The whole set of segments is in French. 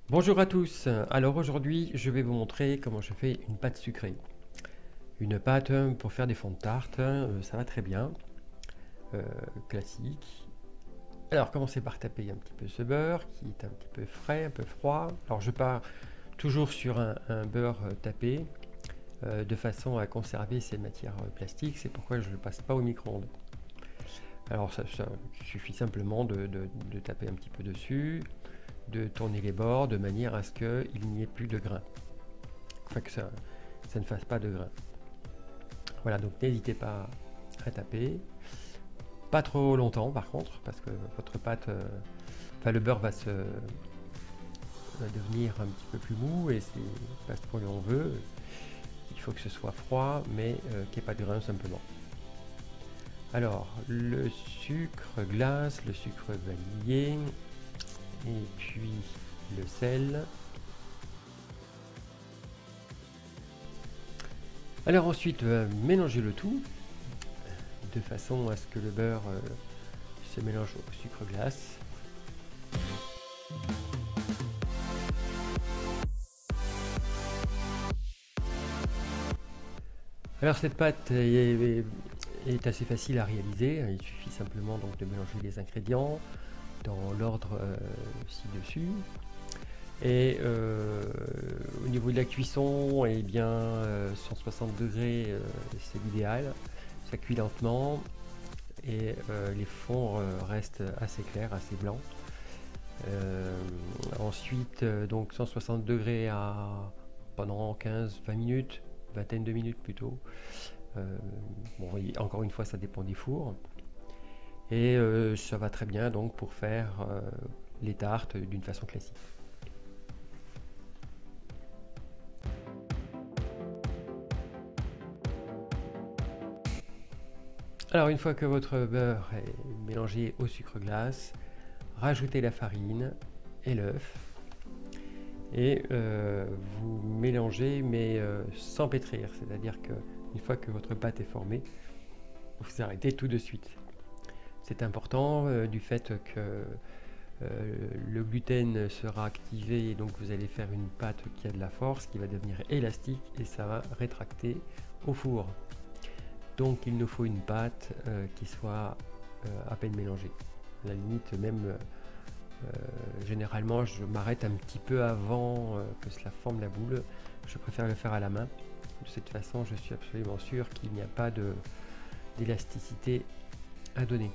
Bonjour à tous, alors aujourd'hui je vais vous montrer comment je fais une pâte sucrée. Une pâte pour faire des fonds de tarte, ça va très bien, classique. Alors commencez par taper un petit peu ce beurre qui est un petit peu frais, un peu froid. Alors je pars toujours sur un beurre tapé de façon à conserver ces matières plastiques, c'est pourquoi je ne le passe pas au micro-ondes. Alors ça suffit simplement de taper un petit peu dessus, de tourner les bords de manière à ce qu'il n'y ait plus de grains. Enfin que ça ne fasse pas de grains. Voilà, donc n'hésitez pas à taper. Pas trop longtemps par contre, parce que votre pâte, le beurre va devenir un petit peu plus mou et c'est pas ce qu'on veut. Il faut que ce soit froid, mais qu'il n'y ait pas de grains simplement. Alors, le sucre glace, le sucre vanillé, et puis le sel. Alors ensuite, mélangez le tout de façon à ce que le beurre se mélange au sucre glace. Alors cette pâte est assez facile à réaliser, il suffit simplement donc de mélanger les ingrédients dans l'ordre ci-dessus. Et au niveau de la cuisson, eh bien 160 degrés c'est l'idéal, ça cuit lentement et les fonds restent assez clairs, assez blancs. Ensuite donc 160 degrés pendant 15-20 minutes, vingtaine de minutes plutôt. Bon, encore une fois ça dépend des fours. Et ça va très bien donc pour faire les tartes d'une façon classique. Alors une fois que votre beurre est mélangé au sucre glace, rajoutez la farine et l'œuf et vous mélangez mais sans pétrir, c'est-à-dire qu'une fois que votre pâte est formée, vous arrêtez tout de suite. C'est important du fait que le gluten sera activé et donc vous allez faire une pâte qui a de la force, qui va devenir élastique et ça va rétracter au four. Donc il nous faut une pâte qui soit à peine mélangée. À la limite même, généralement je m'arrête un petit peu avant que cela forme la boule. Je préfère le faire à la main. De cette façon je suis absolument sûr qu'il n'y a pas d'élasticité à donner.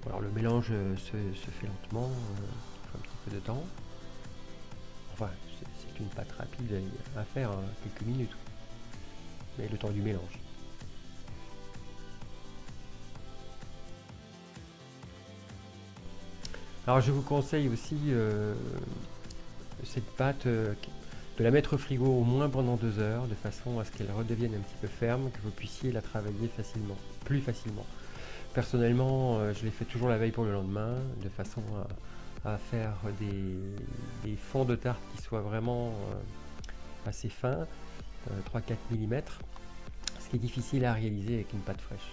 Alors le mélange se fait lentement, il faut un petit peu de temps. Enfin, c'est une pâte rapide à faire, hein, quelques minutes. Mais le temps du mélange. Alors je vous conseille aussi cette pâte de la mettre au frigo au moins pendant 2 heures, de façon à ce qu'elle redevienne un petit peu ferme, que vous puissiez la travailler facilement, plus facilement. Personnellement, je les fais toujours la veille pour le lendemain, de façon à faire des fonds de tarte qui soient vraiment assez fins, 3-4 mm, ce qui est difficile à réaliser avec une pâte fraîche.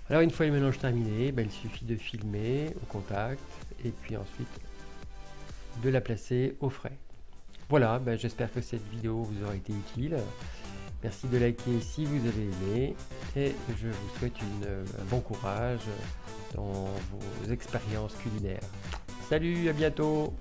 Alors une fois le mélange terminé, il suffit de filmer au contact et puis ensuite de la placer au frais. Voilà, j'espère que cette vidéo vous aura été utile. Merci de liker si vous avez aimé et je vous souhaite un bon courage dans vos expériences culinaires. Salut, à bientôt!